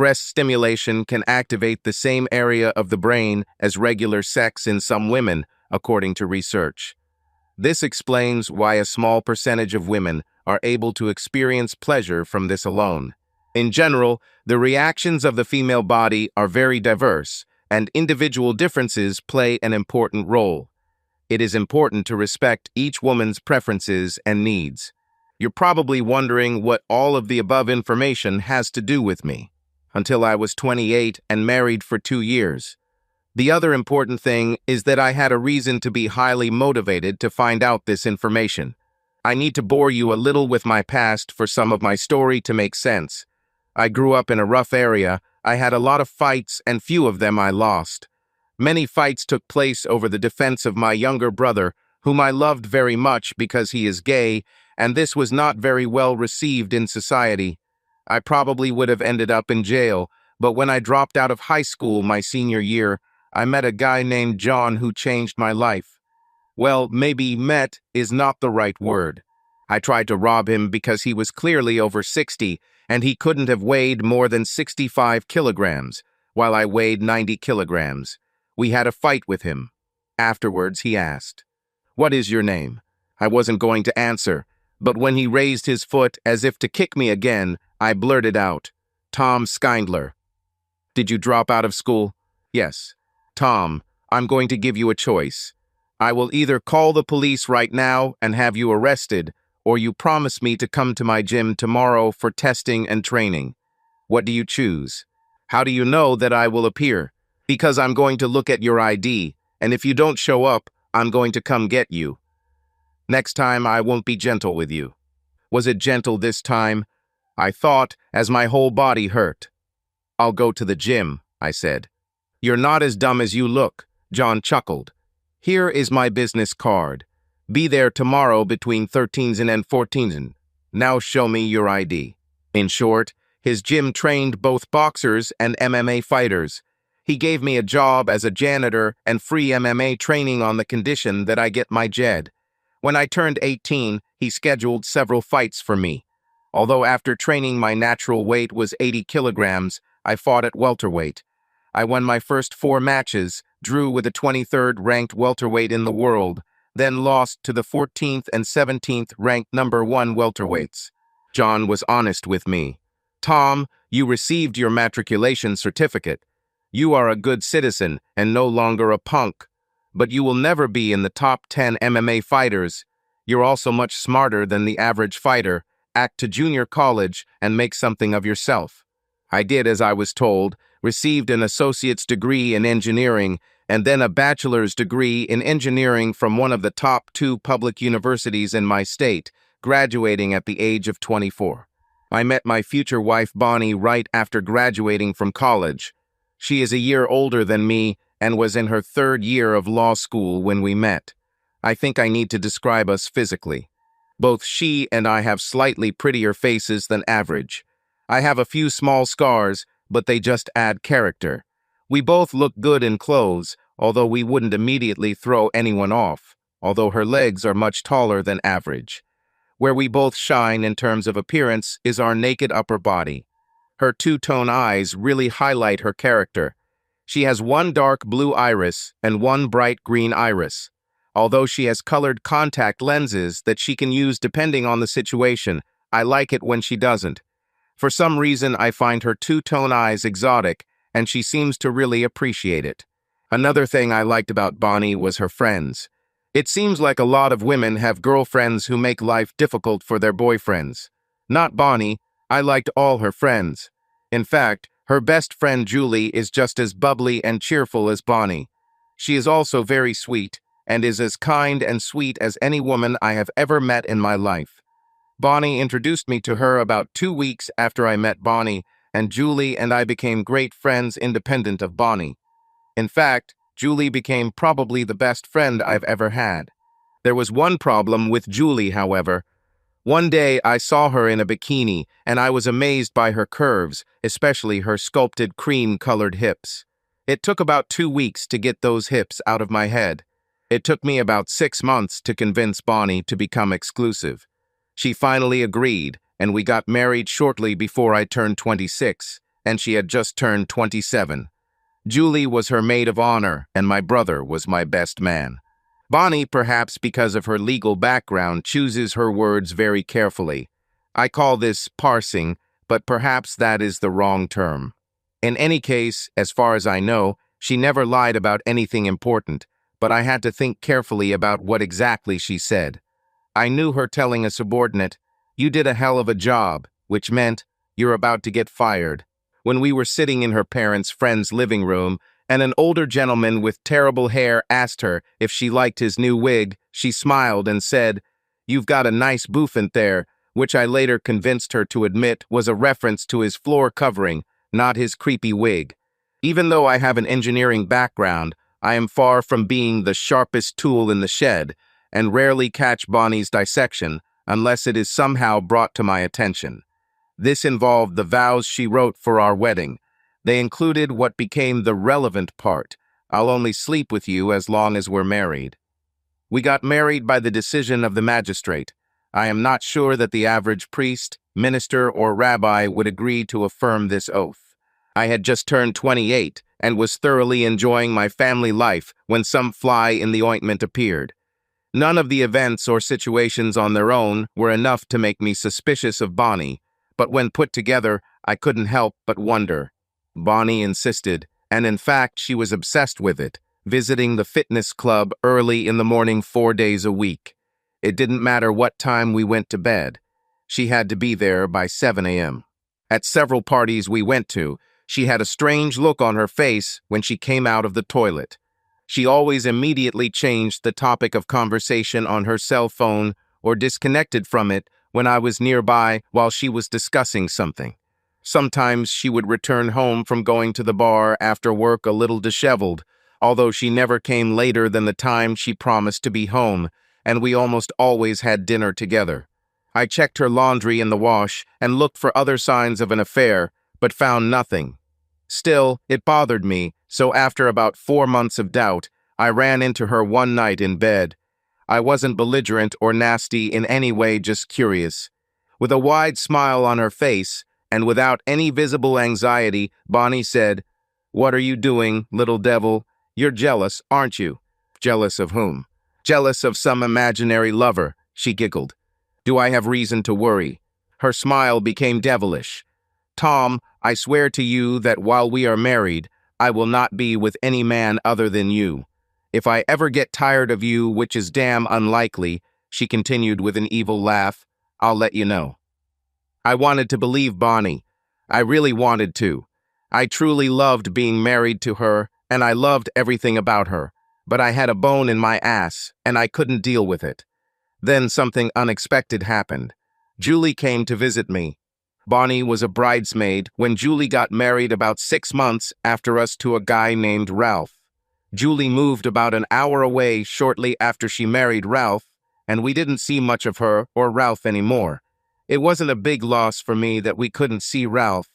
Breast stimulation can activate the same area of the brain as regular sex in some women, according to research. This explains why a small percentage of women are able to experience pleasure from this alone. In general, the reactions of the female body are very diverse, and individual differences play an important role. It is important to respect each woman's preferences and needs. You're probably wondering what all of the above information has to do with me. Until I was 28 and married for 2 years. The other important thing is that I had a reason to be highly motivated to find out this information. I need to bore you a little with my past for some of my story to make sense. I grew up in a rough area. I had a lot of fights and few of them I lost. Many fights took place over the defense of my younger brother, whom I loved very much because he is gay, and this was not very well received in society. I probably would have ended up in jail, but when I dropped out of high school my senior year, I met a guy named John who changed my life. Well, maybe met is not the right word. I tried to rob him because he was clearly over 60, and he couldn't have weighed more than 65 kilograms, while I weighed 90 kilograms. We had a fight with him. Afterwards, he asked, "What is your name?" I wasn't going to answer, but when he raised his foot as if to kick me again, I blurted out, "Tom Skindler." "Did you drop out of school?" "Yes." "Tom, I'm going to give you a choice. I will either call the police right now and have you arrested, or you promise me to come to my gym tomorrow for testing and training. What do you choose?" "How do you know that I will appear?" "Because I'm going to look at your ID, and if you don't show up, I'm going to come get you. Next time I won't be gentle with you." Was it gentle this time? I thought, as my whole body hurt. "I'll go to the gym," I said. "You're not as dumb as you look," John chuckled. "Here is my business card. Be there tomorrow between 13 and 14. Now show me your ID." In short, his gym trained both boxers and MMA fighters. He gave me a job as a janitor and free MMA training on the condition that I get my JED. When I turned 18, he scheduled several fights for me. Although after training my natural weight was 80 kilograms, I fought at welterweight. I won my first 4 matches, drew with the 23rd ranked welterweight in the world, then lost to the 14th and 17th ranked number 1 welterweights. John was honest with me. "Tom, you received your matriculation certificate. You are a good citizen and no longer a punk. But you will never be in the top 10 MMA fighters. You're also much smarter than the average fighter. Act to junior college and make something of yourself." I did as I was told, received an associate's degree in engineering, and then a bachelor's degree in engineering from one of the top 2 public universities in my state, graduating at the age of 24. I met my future wife Bonnie right after graduating from college. She is a year older than me and was in her 3rd year of law school when we met. I think I need to describe us physically. Both she and I have slightly prettier faces than average. I have a few small scars, but they just add character. We both look good in clothes, although we wouldn't immediately throw anyone off, although her legs are much taller than average. Where we both shine in terms of appearance is our naked upper body. Her two-tone eyes really highlight her character. She has one dark blue iris and one bright green iris. Although she has colored contact lenses that she can use depending on the situation, I like it when she doesn't. For some reason, I find her two-tone eyes exotic, and she seems to really appreciate it. Another thing I liked about Bonnie was her friends. It seems like a lot of women have girlfriends who make life difficult for their boyfriends. Not Bonnie. I liked all her friends. In fact, her best friend Julie is just as bubbly and cheerful as Bonnie. She is also very sweet, and is as kind and sweet as any woman I have ever met in my life. Bonnie introduced me to her about 2 weeks after I met Bonnie, and Julie and I became great friends independent of Bonnie. In fact, Julie became probably the best friend I've ever had. There was one problem with Julie, however. One day I saw her in a bikini, and I was amazed by her curves, especially her sculpted cream-colored hips. It took about 2 weeks to get those hips out of my head. It took me about 6 months to convince Bonnie to become exclusive. She finally agreed, and we got married shortly before I turned 26. and she had just turned 27. Julie was her maid of honor, and my brother was my best man. Bonnie, perhaps because of her legal background, chooses her words very carefully. I call this parsing, but perhaps that is the wrong term. In any case, as far as I know, she never lied about anything important, but I had to think carefully about what exactly she said. I knew her telling a subordinate, "You did a hell of a job," which meant, "You're about to get fired." When we were sitting in her parents' friend's living room, and an older gentleman with terrible hair asked her if she liked his new wig, she smiled and said, "You've got a nice bouffant there," which I later convinced her to admit was a reference to his floor covering, not his creepy wig. Even though I have an engineering background, I am far from being the sharpest tool in the shed, and rarely catch Bonnie's dissection unless it is somehow brought to my attention. This involved the vows she wrote for our wedding. They included what became the relevant part: "I'll only sleep with you as long as we're married." We got married by the decision of the magistrate. I am not sure that the average priest, minister, or rabbi would agree to affirm this oath. I had just turned 28 and was thoroughly enjoying my family life when some fly in the ointment appeared. None of the events or situations on their own were enough to make me suspicious of Bonnie, but when put together, I couldn't help but wonder. Bonnie insisted, and in fact, she was obsessed with it, visiting the fitness club early in the morning 4 days a week. It didn't matter what time we went to bed. She had to be there by 7 a.m. At several parties we went to, she had a strange look on her face when she came out of the toilet. She always immediately changed the topic of conversation on her cell phone or disconnected from it when I was nearby while she was discussing something. Sometimes she would return home from going to the bar after work a little disheveled, although she never came later than the time she promised to be home, and we almost always had dinner together. I checked her laundry in the wash and looked for other signs of an affair, but found nothing. Still, it bothered me, so after about 4 months of doubt, I ran into her one night in bed. I wasn't belligerent or nasty in any way, just curious. With a wide smile on her face, and without any visible anxiety, Bonnie said, "What are you doing, little devil? You're jealous, aren't you?" "Jealous of whom?" "Jealous of some imaginary lover," she giggled. "Do I have reason to worry?" Her smile became devilish. "Tom, I swear to you that while we are married, I will not be with any man other than you. If I ever get tired of you, which is damn unlikely," she continued with an evil laugh, "I'll let you know." I wanted to believe Bonnie. I really wanted to. I truly loved being married to her, and I loved everything about her. But I had a bone in my ass, and I couldn't deal with it. Then something unexpected happened. Julie came to visit me. Bonnie was a bridesmaid when Julie got married about 6 months after us to a guy named Ralph. Julie moved about an hour away shortly after she married Ralph, and we didn't see much of her or Ralph anymore. It wasn't a big loss for me that we couldn't see Ralph.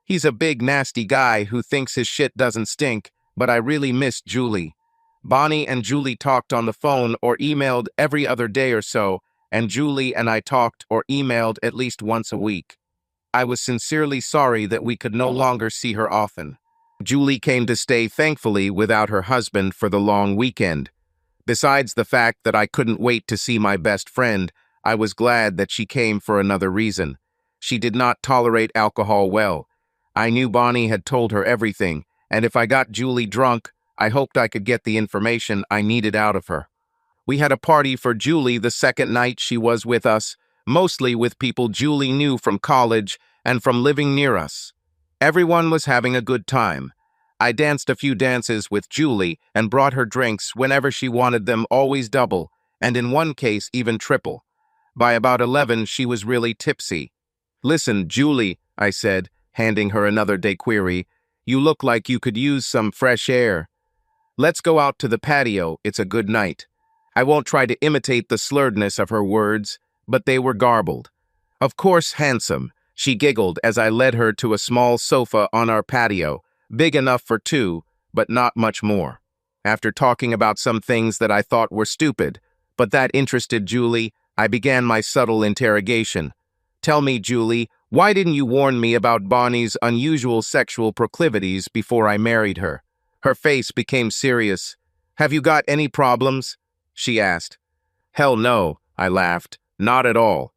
He's a big, nasty guy who thinks his shit doesn't stink, but I really missed Julie. Bonnie and Julie talked on the phone or emailed every other day or so, and Julie and I talked or emailed at least once a week. I was sincerely sorry that we could no longer see her often. Julie came to stay, thankfully, without her husband for the long weekend. Besides the fact that I couldn't wait to see my best friend, I was glad that she came for another reason. She did not tolerate alcohol well. I knew Bonnie had told her everything, and if I got Julie drunk, I hoped I could get the information I needed out of her. We had a party for Julie the second night she was with us, mostly with people Julie knew from college and from living near us. Everyone was having a good time. I danced a few dances with Julie and brought her drinks whenever she wanted them, always double, and in one case even triple. By about 11, she was really tipsy. "Listen, Julie," I said, handing her another daiquiri, "you look like you could use some fresh air. Let's go out to the patio, it's a good night." I won't try to imitate the slurredness of her words, but they were garbled. "Of course, handsome," she giggled as I led her to a small sofa on our patio, big enough for two, but not much more. After talking about some things that I thought were stupid, but that interested Julie, I began my subtle interrogation. "Tell me, Julie, Why didn't you warn me about Bonnie's unusual sexual proclivities before I married her? Her face became serious. Have you got any problems? She asked. Hell no, I laughed. Not at all.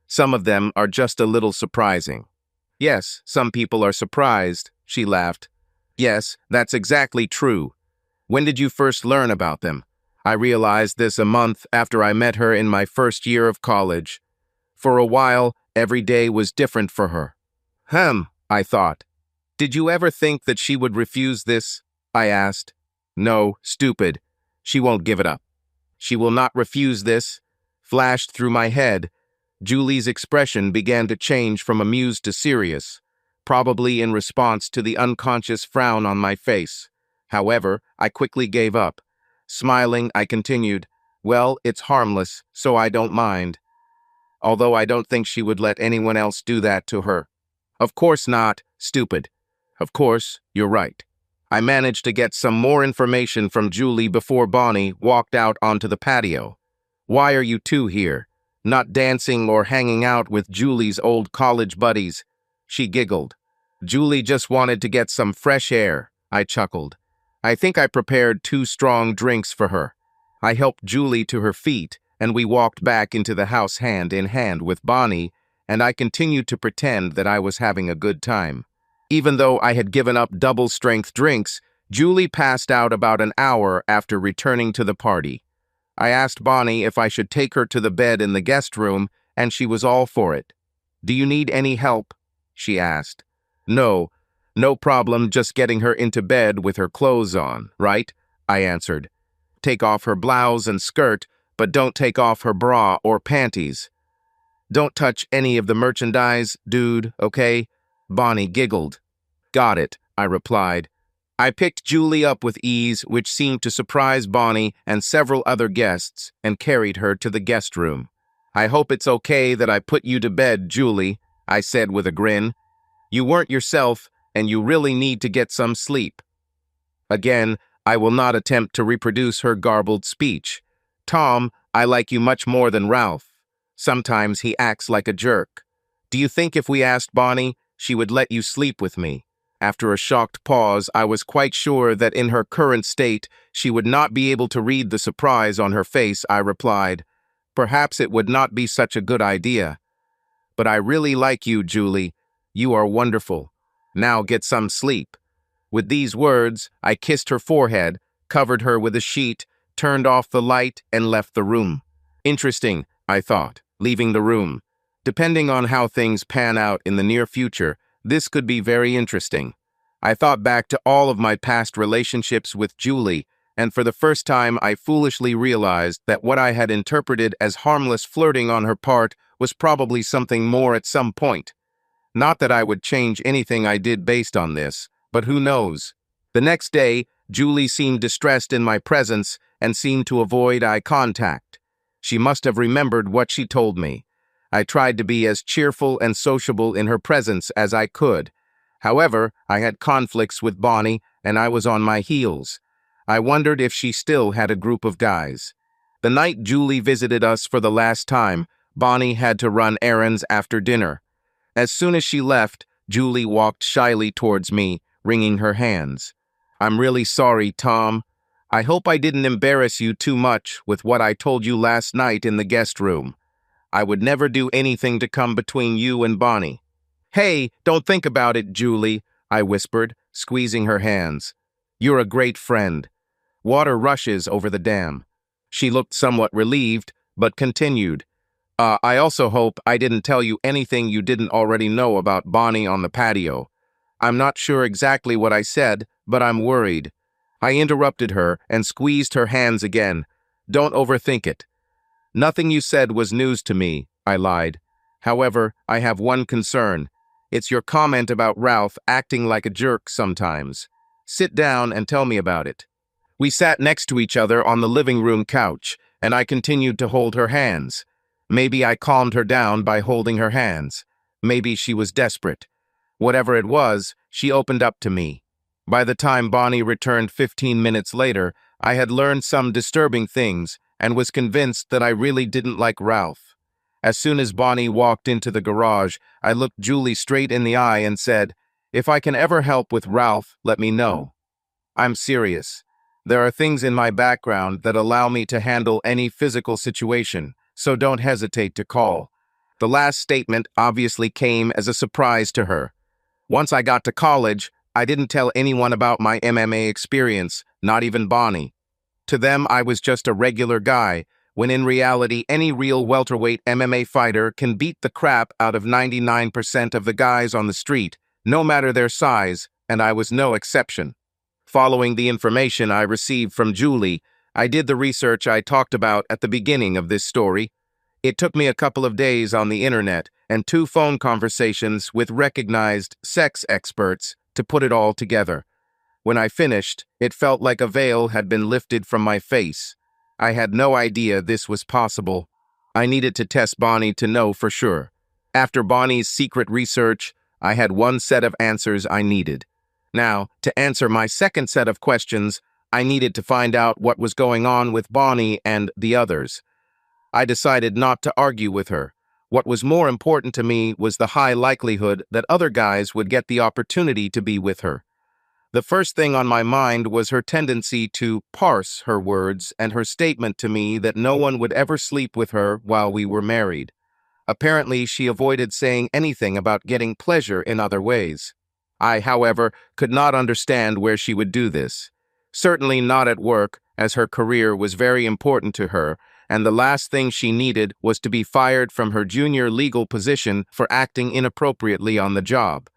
Some of them are just a little surprising. Yes, some people are surprised, she laughed. Yes, that's exactly true. When did you first learn about them? I realized this a month after I met her in my first year of college. For a while, every day was different for her. I thought. Did you ever think that she would refuse this? I asked. No, stupid. She won't give it up. She will not refuse this, flashed through my head. Julie's expression began to change from amused to serious, probably in response to the unconscious frown on my face. However, I quickly gave up. Smiling, I continued, well, it's harmless, so I don't mind. Although I don't think she would let anyone else do that to her. Of course not, stupid. Of course, you're right. I managed to get some more information from Julie before Bonnie walked out onto the patio. Why are you two here? Not dancing or hanging out with Julie's old college buddies? She giggled. Julie just wanted to get some fresh air, I chuckled. I think I prepared 2 strong drinks for her. I helped Julie to her feet, and we walked back into the house hand in hand with Bonnie, and I continued to pretend that I was having a good time. Even though I had given up double-strength drinks, Julie passed out about an hour after returning to the party. I asked Bonnie if I should take her to the bed in the guest room, and she was all for it. Do you need any help? She asked. No problem, just getting her into bed with her clothes on, right? I answered. Take off her blouse and skirt, but don't take off her bra or panties. Don't touch any of the merchandise, dude, okay? Bonnie giggled. Got it, I replied. I picked Julie up with ease, which seemed to surprise Bonnie and several other guests, and carried her to the guest room. I hope it's okay that I put you to bed, Julie, I said with a grin. You weren't yourself, and you really need to get some sleep. Again, I will not attempt to reproduce her garbled speech. Tom, I like you much more than Ralph. Sometimes he acts like a jerk. Do you think if we asked Bonnie, she would let you sleep with me? After a shocked pause, I was quite sure that in her current state, she would not be able to read the surprise on her face. I replied, perhaps it would not be such a good idea. But I really like you, Julie. You are wonderful. Now get some sleep. With these words, I kissed her forehead, covered her with a sheet, turned off the light, and left the room. Interesting, I thought, leaving the room. Depending on how things pan out in the near future, this could be very interesting. I thought back to all of my past relationships with Julie, and for the first time I foolishly realized that what I had interpreted as harmless flirting on her part was probably something more at some point. Not that I would change anything I did based on this, but who knows? The next day, Julie seemed distressed in my presence and seemed to avoid eye contact. She must have remembered what she told me. I tried to be as cheerful and sociable in her presence as I could. However, I had conflicts with Bonnie, and I was on my heels. I wondered if she still had a group of guys. The night Julie visited us for the last time, Bonnie had to run errands after dinner. As soon as she left, Julie walked shyly towards me, wringing her hands. I'm really sorry, Tom. I hope I didn't embarrass you too much with what I told you last night in the guest room. I would never do anything to come between you and Bonnie. Hey, don't think about it, Julie, I whispered, squeezing her hands. You're a great friend. Water rushes over the dam. She looked somewhat relieved, but continued. I also hope I didn't tell you anything you didn't already know about Bonnie on the patio. I'm not sure exactly what I said, but I'm worried. I interrupted her and squeezed her hands again. Don't overthink it. Nothing you said was news to me, I lied. However, I have one concern. It's your comment about Ralph acting like a jerk sometimes. Sit down and tell me about it. We sat next to each other on the living room couch, and I continued to hold her hands. Maybe I calmed her down by holding her hands. Maybe she was desperate. Whatever it was, she opened up to me. By the time Bonnie returned 15 minutes later, I had learned some disturbing things and was convinced that I really didn't like Ralph. As soon as Bonnie walked into the garage, I looked Julie straight in the eye and said, "If I can ever help with Ralph, let me know. I'm serious. There are things in my background that allow me to handle any physical situation, so don't hesitate to call." The last statement obviously came as a surprise to her. Once I got to college, I didn't tell anyone about my MMA experience, not even Bonnie. To them, I was just a regular guy, when in reality, any real welterweight MMA fighter can beat the crap out of 99% of the guys on the street, no matter their size, and I was no exception. Following the information I received from Julie, I did the research I talked about at the beginning of this story. It took me a couple of days on the internet and 2 phone conversations with recognized sex experts to put it all together. When I finished, it felt like a veil had been lifted from my face. I had no idea this was possible. I needed to test Bonnie to know for sure. After Bonnie's secret research, I had one set of answers I needed. Now, to answer my second set of questions, I needed to find out what was going on with Bonnie and the others. I decided not to argue with her. What was more important to me was the high likelihood that other guys would get the opportunity to be with her. The first thing on my mind was her tendency to parse her words and her statement to me that no one would ever sleep with her while we were married. Apparently, she avoided saying anything about getting pleasure in other ways. I, however, could not understand where she would do this. Certainly not at work, as her career was very important to her, and the last thing she needed was to be fired from her junior legal position for acting inappropriately on the job.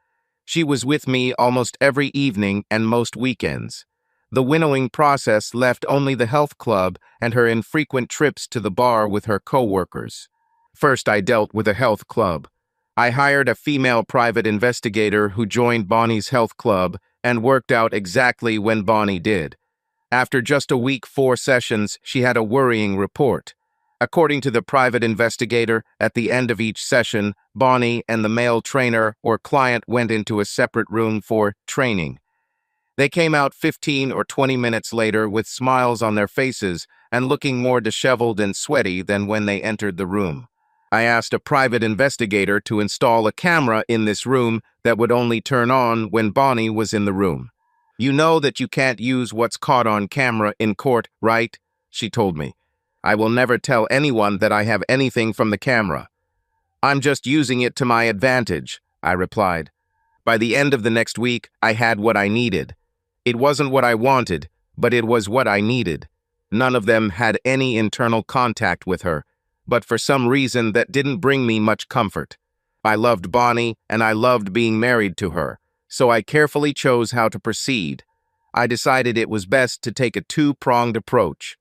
She was with me almost every evening and most weekends. The winnowing process left only the health club and her infrequent trips to the bar with her coworkers. First, I dealt with a health club. I hired a female private investigator who joined Bonnie's health club and worked out exactly when Bonnie did. After just a week, 4 sessions, she had a worrying report. According to the private investigator, at the end of each session, Bonnie and the male trainer or client went into a separate room for training. They came out 15 or 20 minutes later with smiles on their faces and looking more disheveled and sweaty than when they entered the room. I asked a private investigator to install a camera in this room that would only turn on when Bonnie was in the room. "You know that you can't use what's caught on camera in court, right?" she told me. "I will never tell anyone that I have anything from the camera." "I'm just using it to my advantage," I replied. By the end of the next week, I had what I needed. It wasn't what I wanted, but it was what I needed. None of them had any internal contact with her, but for some reason that didn't bring me much comfort. I loved Bonnie, and I loved being married to her, so I carefully chose how to proceed. I decided it was best to take a 2-pronged approach.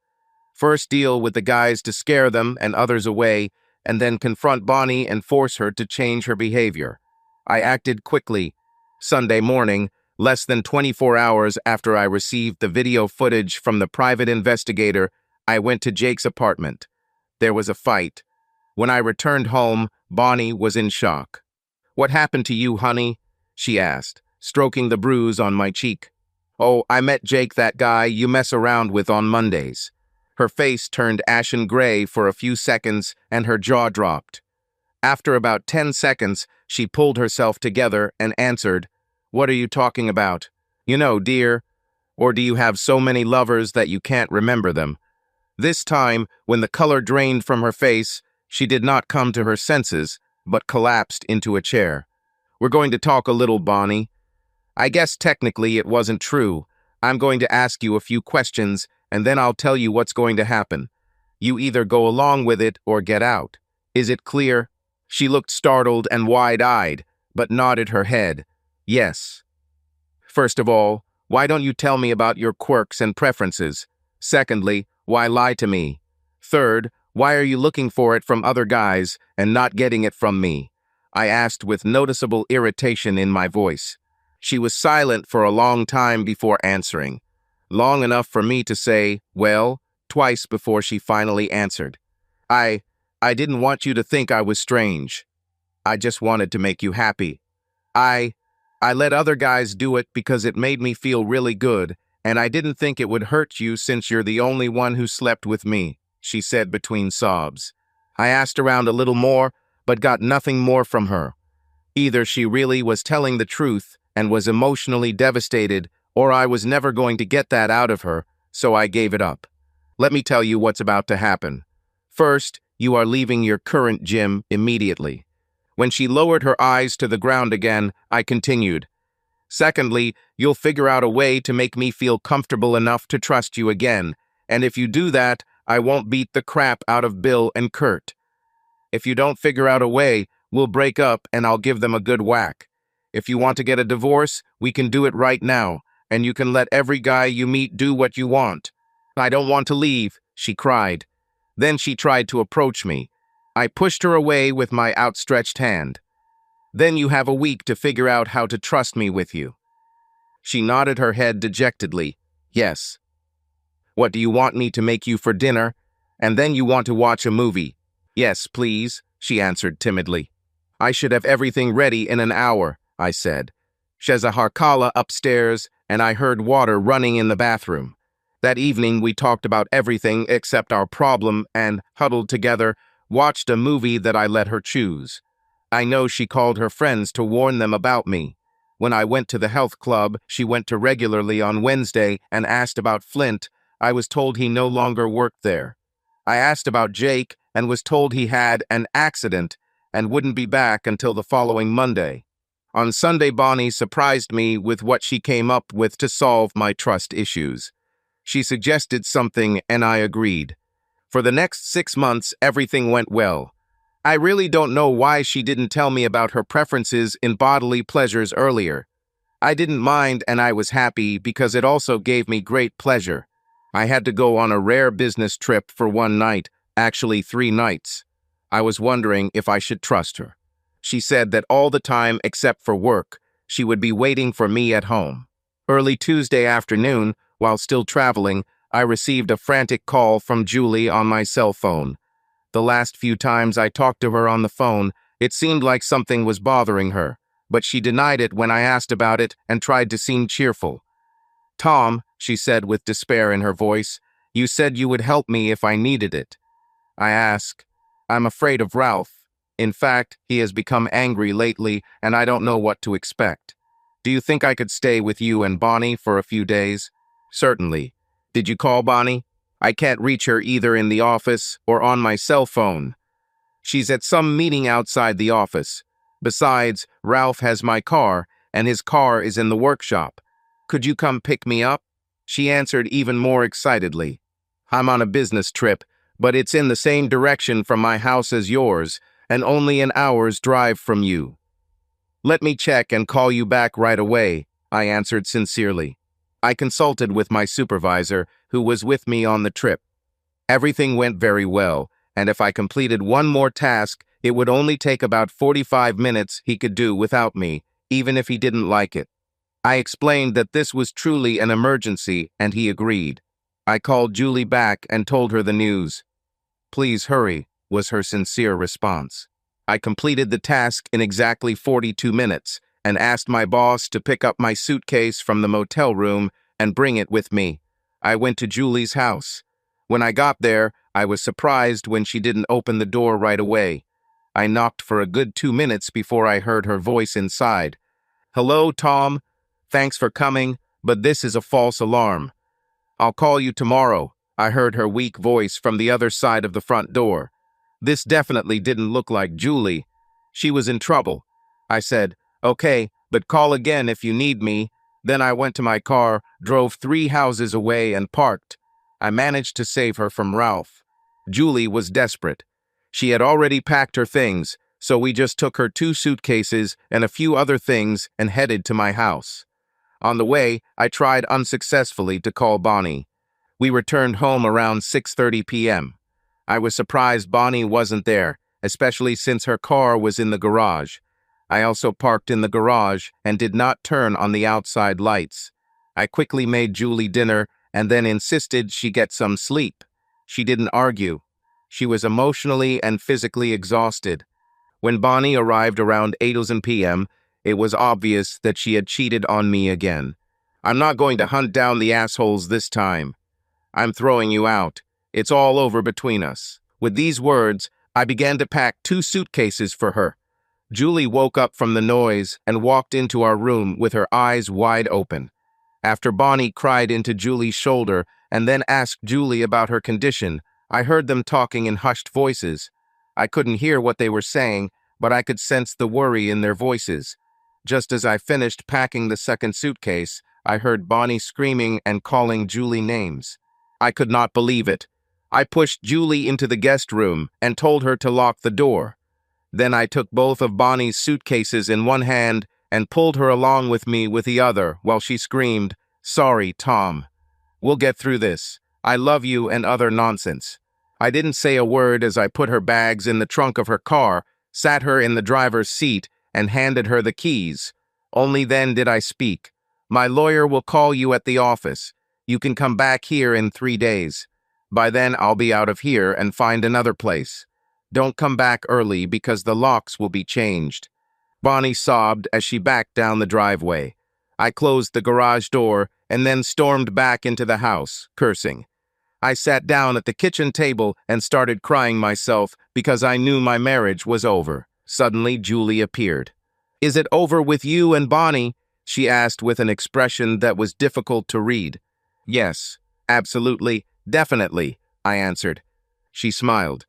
First, deal with the guys to scare them and others away, and then confront Bonnie and force her to change her behavior. I acted quickly. Sunday morning, less than 24 hours after I received the video footage from the private investigator, I went to Jake's apartment. There was a fight. When I returned home, Bonnie was in shock. "What happened to you, honey?" she asked, stroking the bruise on my cheek. "Oh, I met Jake, that guy you mess around with on Mondays." Her face turned ashen gray for a few seconds and her jaw dropped. After about 10 seconds, she pulled herself together and answered, "What are you talking about? You know, dear. Or do you have so many lovers that you can't remember them?" This time, when the color drained from her face, she did not come to her senses, but collapsed into a chair. "We're going to talk a little, Bonnie. I guess technically it wasn't true. I'm going to ask you a few questions, and then I'll tell you what's going to happen. You either go along with it or get out. Is it clear?" She looked startled and wide-eyed, but nodded her head. "Yes." "First of all, why don't you tell me about your quirks and preferences? Secondly, why lie to me? Third, why are you looking for it from other guys and not getting it from me?" I asked with noticeable irritation in my voice. She was silent for a long time before answering. Long enough for me to say, "Well," twice before she finally answered. I didn't want you to think I was strange. I just wanted to make you happy. I let other guys do it because it made me feel really good, and I didn't think it would hurt you since you're the only one who slept with me," she said between sobs. I asked around a little more, but got nothing more from her. Either she really was telling the truth and was emotionally devastated, or I was never going to get that out of her, so I gave it up. Let me tell you what's about to happen. First, you are leaving your current gym immediately. When she lowered her eyes to the ground again, I continued. Secondly, you'll figure out a way to make me feel comfortable enough to trust you again, and if you do that, I won't beat the crap out of Bill and Kurt. If you don't figure out a way, we'll break up and I'll give them a good whack. If you want to get a divorce, we can do it right now, and you can let every guy you meet do what you want. I don't want to leave, she cried. Then she tried to approach me. I pushed her away with my outstretched hand. Then you have a week to figure out how to trust me with you. She nodded her head dejectedly. Yes. What do you want me to make you for dinner? And then you want to watch a movie. Yes, please, she answered timidly. I should have everything ready in an hour, I said. Sheza Harkala upstairs, and I heard water running in the bathroom. That evening we talked about everything except our problem and, huddled together, watched a movie that I let her choose. I know she called her friends to warn them about me. When I went to the health club she went to regularly on Wednesday and asked about Flint, I was told he no longer worked there. I asked about Jake and was told he had an accident and wouldn't be back until the following Monday. On Sunday, Bonnie surprised me with what she came up with to solve my trust issues. She suggested something and I agreed. For the next 6 months, everything went well. I really don't know why she didn't tell me about her preferences in bodily pleasures earlier. I didn't mind and I was happy because it also gave me great pleasure. I had to go on a rare business trip for 1 night, actually 3 nights. I was wondering if I should trust her. She said that all the time except for work, she would be waiting for me at home. Early Tuesday afternoon, while still traveling, I received a frantic call from Julie on my cell phone. The last few times I talked to her on the phone, it seemed like something was bothering her, but she denied it when I asked about it and tried to seem cheerful. Tom, she said with despair in her voice, you said you would help me if I needed it. I asked, I'm afraid of Ralph. In fact, he has become angry lately and I don't know what to expect. Do you think I could stay with you and Bonnie for a few days? Certainly. Did you call Bonnie? I can't reach her either in the office or on my cell phone. She's at some meeting outside the office. Besides, Ralph has my car, and his car is in the workshop. Could you come pick me up? She answered even more excitedly. I'm on a business trip, but it's in the same direction from my house as yours, and only an hour's drive from you. Let me check and call you back right away, I answered sincerely. I consulted with my supervisor, who was with me on the trip. Everything went very well, and if I completed one more task, it would only take about 45 minutes he could do without me, even if he didn't like it. I explained that this was truly an emergency, and he agreed. I called Julie back and told her the news. Please hurry, was her sincere response. I completed the task in exactly 42 minutes and asked my boss to pick up my suitcase from the motel room and bring it with me. I went to Julie's house. When I got there, I was surprised when she didn't open the door right away. I knocked for a good 2 minutes before I heard her voice inside. Hello, Tom. Thanks for coming, but this is a false alarm. I'll call you tomorrow, I heard her weak voice from the other side of the front door. This definitely didn't look like Julie. She was in trouble. I said, okay, but call again if you need me. Then I went to my car, drove 3 houses away and parked. I managed to save her from Ralph. Julie was desperate. She had already packed her things, so we just took her 2 suitcases and a few other things and headed to my house. On the way, I tried unsuccessfully to call Bonnie. We returned home around 6:30 p.m. I was surprised Bonnie wasn't there, especially since her car was in the garage. I also parked in the garage and did not turn on the outside lights. I quickly made Julie dinner and then insisted she get some sleep. She didn't argue. She was emotionally and physically exhausted. When Bonnie arrived around 8 p.m., it was obvious that she had cheated on me again. I'm not going to hunt down the assholes this time. I'm throwing you out. It's all over between us. With these words, I began to pack 2 suitcases for her. Julie woke up from the noise and walked into our room with her eyes wide open. After Bonnie cried into Julie's shoulder and then asked Julie about her condition, I heard them talking in hushed voices. I couldn't hear what they were saying, but I could sense the worry in their voices. Just as I finished packing the second suitcase, I heard Bonnie screaming and calling Julie names. I could not believe it. I pushed Julie into the guest room and told her to lock the door. Then I took both of Bonnie's suitcases in one hand and pulled her along with me with the other while she screamed, "Sorry, Tom. We'll get through this. I love you," and other nonsense. I didn't say a word as I put her bags in the trunk of her car, sat her in the driver's seat, and handed her the keys. Only then did I speak. "My lawyer will call you at the office. You can come back here in 3 days. By then I'll be out of here and find another place. Don't come back early because the locks will be changed." Bonnie sobbed as she backed down the driveway. I closed the garage door and then stormed back into the house, cursing. I sat down at the kitchen table and started crying myself because I knew my marriage was over. Suddenly, Julie appeared. "Is it over with you and Bonnie?" she asked with an expression that was difficult to read. "Yes, absolutely, definitely," I answered. She smiled.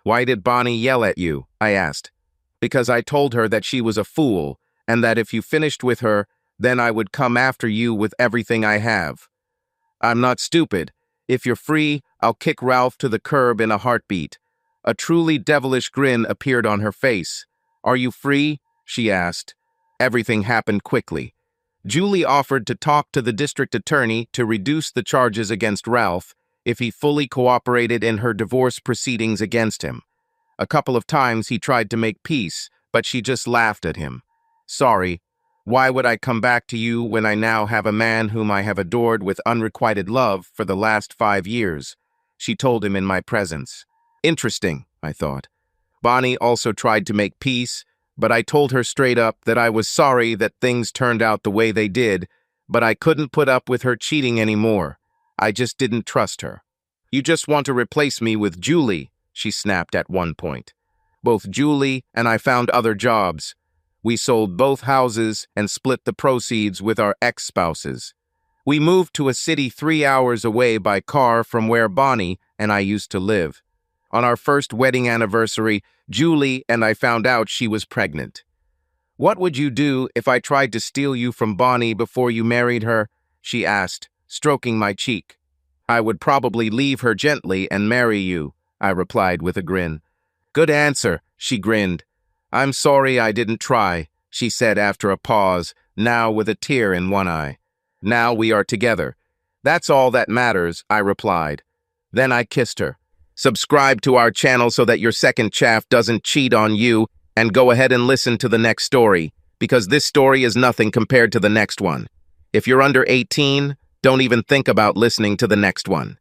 "Why did Bonnie yell at you?" I asked. "Because I told her that she was a fool, and that if you finished with her, then I would come after you with everything I have." "I'm not stupid. If you're free, I'll kick Ralph to the curb in a heartbeat." A truly devilish grin appeared on her face. "Are you free?" she asked. Everything happened quickly. Julie offered to talk to the district attorney to reduce the charges against Ralph if he fully cooperated in her divorce proceedings against him. A couple of times he tried to make peace, but she just laughed at him. "Sorry. Why would I come back to you when I now have a man whom I have adored with unrequited love for the last 5 years?" she told him in my presence. Interesting, I thought. Bonnie also tried to make peace, but I told her straight up that I was sorry that things turned out the way they did, but I couldn't put up with her cheating anymore. I just didn't trust her. "You just want to replace me with Julie," she snapped at one point. Both Julie and I found other jobs. We sold both houses and split the proceeds with our ex-spouses. We moved to a city 3 hours away by car from where Bonnie and I used to live. On our first wedding anniversary, Julie and I found out she was pregnant. "What would you do if I tried to steal you from Bonnie before you married her?" she asked, stroking my cheek. "I would probably leave her gently and marry you," I replied with a grin. "Good answer," she grinned. "I'm sorry I didn't try," she said after a pause, now with a tear in one eye. "Now we are together. That's all that matters," I replied. Then I kissed her. Subscribe to our channel so that your second chaff doesn't cheat on you, and go ahead and listen to the next story, because this story is nothing compared to the next one. If you're under 18, don't even think about listening to the next one.